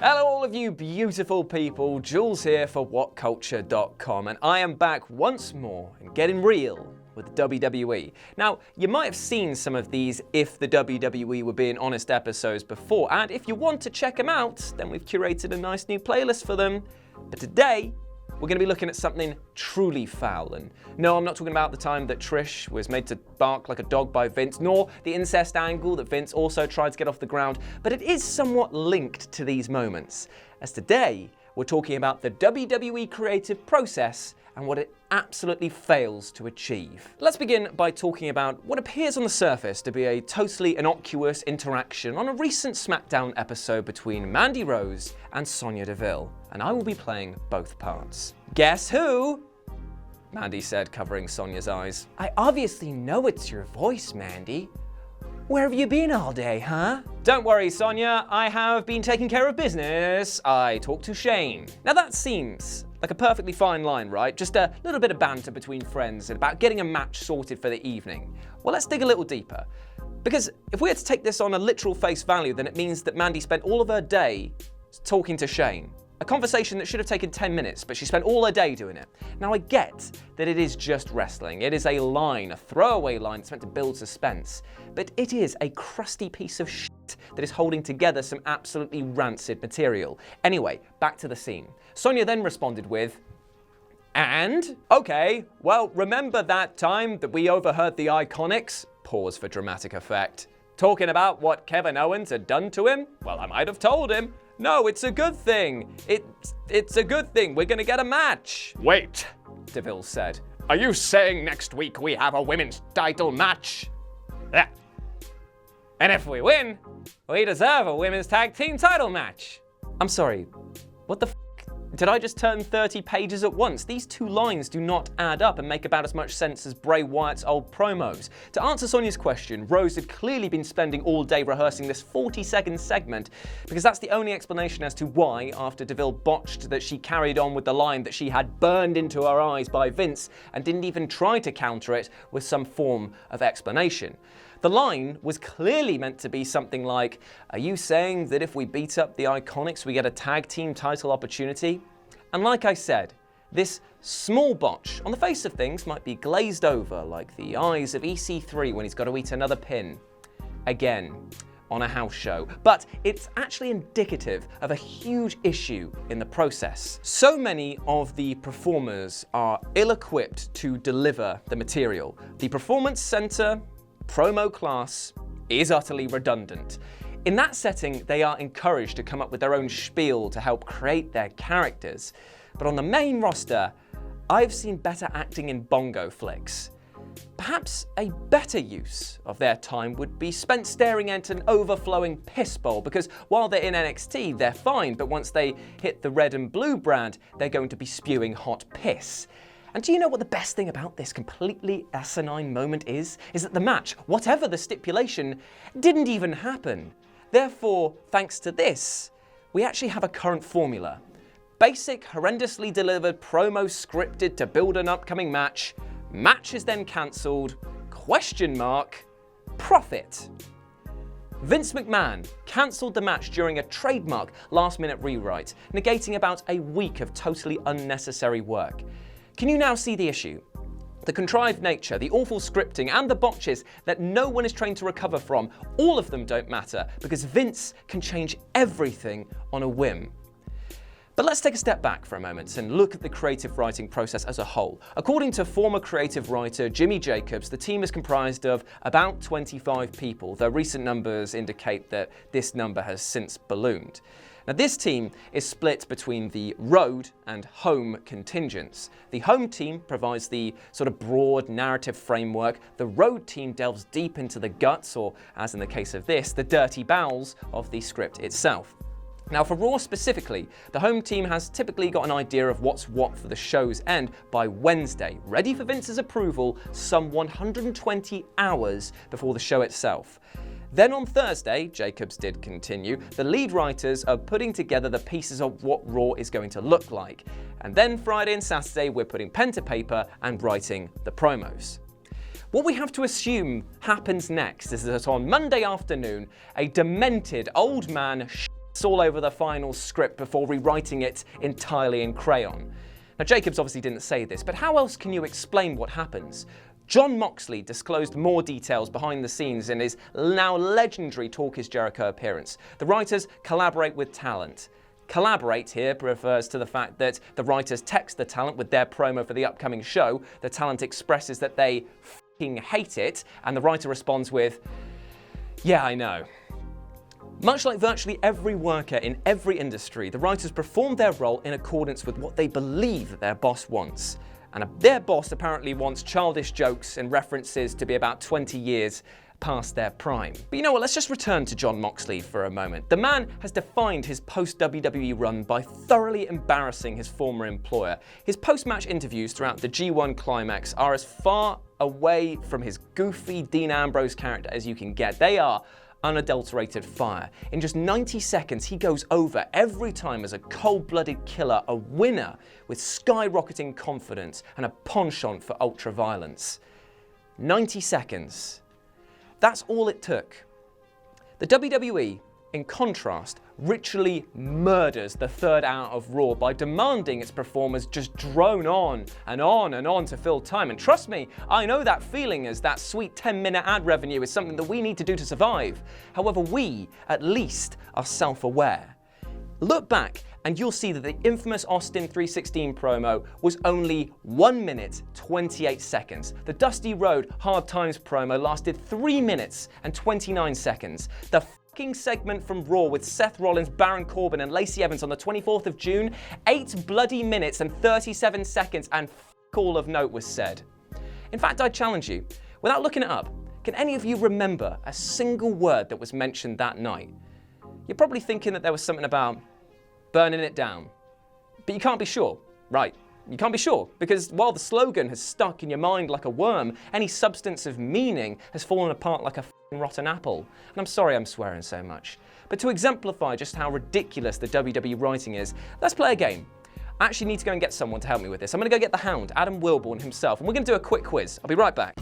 Hello all of you beautiful people, Jules here for WhatCulture.com, and I am back once more and getting real with the WWE. Now, you might have seen some of these If the WWE Were Being Honest episodes before, and if you want to check them out, then we've curated a nice new playlist for them. But today, we're going to be looking at something truly foul. And no, I'm not talking about the time that Trish was made to bark like a dog by Vince, nor the incest angle that Vince also tried to get off the ground, but it is somewhat linked to these moments, as today we're talking about the WWE creative process and what it absolutely fails to achieve. Let's begin by talking about what appears on the surface to be a totally innocuous interaction on a recent SmackDown episode between Mandy Rose and Sonya Deville, and I will be playing both parts. Guess who? Mandy said, covering Sonya's eyes. I obviously know it's your voice, Mandy. Where have you been all day, huh? Don't worry, Sonya, I have been taking care of business. I talked to Shane. Now that seems like a perfectly fine line, right? Just a little bit of banter between friends about getting a match sorted for the evening. Well, let's dig a little deeper. Because if we had to take this on a literal face value, then it means that Mandy spent all of her day talking to Shane. A conversation that should have taken 10 minutes, but she spent all her day doing it. Now I get that it is just wrestling. It is a line, a throwaway line that's meant to build suspense. But it is a crusty piece of shit that is holding together some absolutely rancid material. Anyway, back to the scene. Sonya then responded with, and? Okay, well, remember that time that we overheard the Iconics? Pause for dramatic effect. Talking about what Kevin Owens had done to him? Well, I might have told him. No, it's a good thing. It's a good thing. We're gonna get a match. Wait, Deville said. Are you saying next week we have a women's title match? Yeah. And if we win, we deserve a women's tag team title match. I'm sorry, what the f***? Did I just turn 30 pages at once? These two lines do not add up and make about as much sense as Bray Wyatt's old promos. To answer Sonya's question, Rose had clearly been spending all day rehearsing this 40-second segment because that's the only explanation as to why, after Deville botched that she carried on with the line that she had burned into her eyes by Vince and didn't even try to counter it with some form of explanation. The line was clearly meant to be something like, are you saying that if we beat up the Iconics, we get a tag team title opportunity? And like I said, this small botch on the face of things might be glazed over like the eyes of EC3 when he's got to eat another pin. Again, on a house show. But it's actually indicative of a huge issue in the process. So many of the performers are ill-equipped to deliver the material. The Performance Center promo class is utterly redundant. In that setting, they are encouraged to come up with their own spiel to help create their characters. But on the main roster, I've seen better acting in bongo flicks. Perhaps a better use of their time would be spent staring at an overflowing piss bowl, because while they're in NXT, they're fine, but once they hit the red and blue brand, they're going to be spewing hot piss. And do you know what the best thing about this completely asinine moment is? Is that the match, whatever the stipulation, didn't even happen. Therefore, thanks to this, we actually have a current formula. Basic, horrendously delivered promo scripted to build an upcoming match. Match is then cancelled. Question mark. Profit. Vince McMahon cancelled the match during a trademark last-minute rewrite, negating about a week of totally unnecessary work. Can you now see the issue? The contrived nature, the awful scripting, and the botches that no one is trained to recover from, all of them don't matter because Vince can change everything on a whim. But let's take a step back for a moment and look at the creative writing process as a whole. According to former creative writer Jimmy Jacobs, the team is comprised of about 25 people, though recent numbers indicate that this number has since ballooned. Now this team is split between the road and home contingents. The home team provides the sort of broad narrative framework. The road team delves deep into the guts, or as in the case of this, the dirty bowels of the script itself. Now for Raw specifically, the home team has typically got an idea of what's what for the show's end by Wednesday, ready for Vince's approval some 120 hours before the show itself. Then on Thursday, Jacobs did continue, the lead writers are putting together the pieces of what Raw is going to look like. And then Friday and Saturday, we're putting pen to paper and writing the promos. What we have to assume happens next is that on Monday afternoon, a demented old man all over the final script before rewriting it entirely in crayon. Now, Jacobs obviously didn't say this, but how else can you explain what happens? John Moxley disclosed more details behind the scenes in his now legendary Talk is Jericho appearance. The writers collaborate with talent. Collaborate here refers to the fact that the writers text the talent with their promo for the upcoming show. The talent expresses that they f***ing hate it, and the writer responds with, "Yeah, I know." Much like virtually every worker in every industry, the writers perform their role in accordance with what they believe that their boss wants. And their boss apparently wants childish jokes and references to be about 20 years past their prime. But you know what, let's just return to John Moxley for a moment. The man has defined his post-WWE run by thoroughly embarrassing his former employer. His post-match interviews throughout the G1 Climax are as far away from his goofy Dean Ambrose character as you can get. They are unadulterated fire. In just 90 seconds, he goes over every time as a cold-blooded killer, a winner with skyrocketing confidence and a penchant for ultra-violence. 90 seconds. That's all it took. The WWE, in contrast, ritually murders the third hour of Raw by demanding its performers just drone on and on and on to fill time. And trust me, I know that feeling, as that sweet 10-minute ad revenue is something that we need to do to survive. However, we, at least, are self-aware. Look back and you'll see that the infamous Austin 316 promo was only 1 minute 28 seconds. The Dusty Road Hard Times promo lasted 3 minutes and 29 seconds. The segment from Raw with Seth Rollins, Baron Corbin and Lacey Evans on the 24th of June, 8 bloody minutes and 37 seconds, and all of note was said. In fact, I challenge you, without looking it up, can any of you remember a single word that was mentioned that night? You're probably thinking that there was something about burning it down, but you can't be sure, right? You can't be sure, because while the slogan has stuck in your mind like a worm, any substance of meaning has fallen apart like a rotten apple. And I'm sorry I'm swearing so much. But to exemplify just how ridiculous the WWE writing is, let's play a game. I actually need to go and get someone to help me with this. I'm going to go get the Hound, Adam Wilborn himself, and we're going to do a quick quiz. I'll be right back.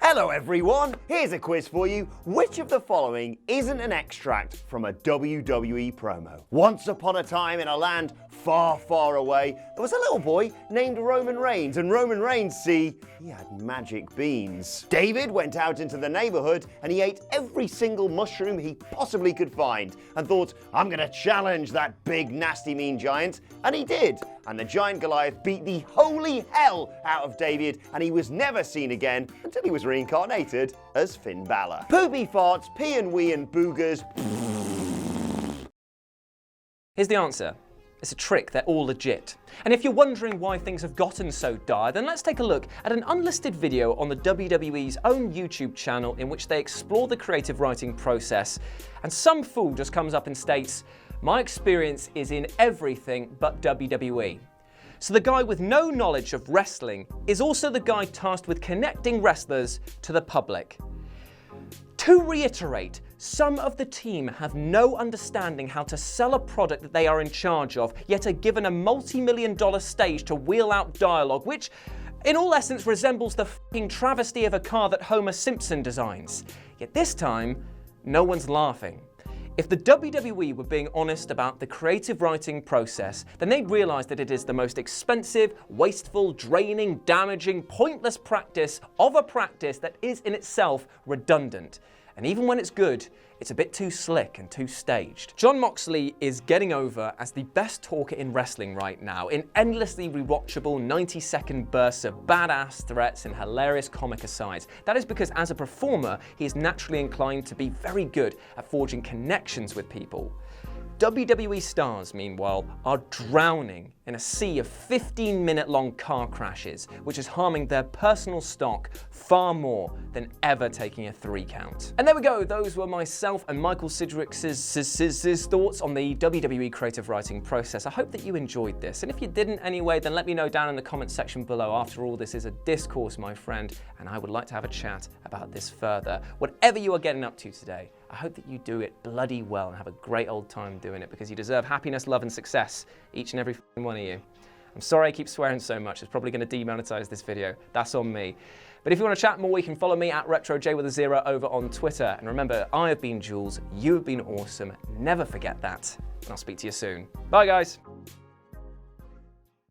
Hello everyone, here's a quiz for you. Which of the following isn't an extract from a WWE promo? Once upon a time in a land far, far away, there was a little boy named Roman Reigns, and Roman Reigns, see, he had magic beans. David went out into the neighborhood and he ate every single mushroom he possibly could find and thought, I'm gonna challenge that big, nasty, mean giant, and he did. And the giant Goliath beat the holy hell out of David, and he was never seen again until he was reincarnated as Finn Balor. Poopy farts, pee and wee and boogers. Here's the answer. It's a trick, they're all legit. And if you're wondering why things have gotten so dire, then let's take a look at an unlisted video on the WWE's own YouTube channel in which they explore the creative writing process. And some fool just comes up and states, "My experience is in everything but WWE." So the guy with no knowledge of wrestling is also the guy tasked with connecting wrestlers to the public. To reiterate, some of the team have no understanding how to sell a product that they are in charge of, yet are given a multi-million-dollar stage to wheel out dialogue, which in all essence resembles the f***ing travesty of a car that Homer Simpson designs. Yet this time, no one's laughing. If the WWE were being honest about the creative writing process, then they'd realize that it is the most expensive, wasteful, draining, damaging, pointless practice of a practice that is in itself redundant. And even when it's good, it's a bit too slick and too staged. John Moxley is getting over as the best talker in wrestling right now, in endlessly rewatchable 90-second bursts of badass threats and hilarious comic asides. That is because as a performer, he is naturally inclined to be very good at forging connections with people. WWE stars, meanwhile, are drowning in a sea of 15-minute-long car crashes, which is harming their personal stock far more than ever taking a 3 count. And there we go, those were myself and Michael Sidgwick's thoughts on the WWE creative writing process. I hope that you enjoyed this, and if you didn't anyway, then let me know down in the comments section below. After all, this is a discourse, my friend, and I would like to have a chat about this further. Whatever you are getting up to today, I hope that you do it bloody well and have a great old time doing it, because you deserve happiness, love and success, each and every one of you. I'm sorry I keep swearing so much. It's probably going to demonetize this video. That's on me. But if you want to chat more, you can follow me at RetroJ with a 0 over on Twitter. And remember, I have been Jules, you have been awesome. Never forget that. And I'll speak to you soon. Bye, guys.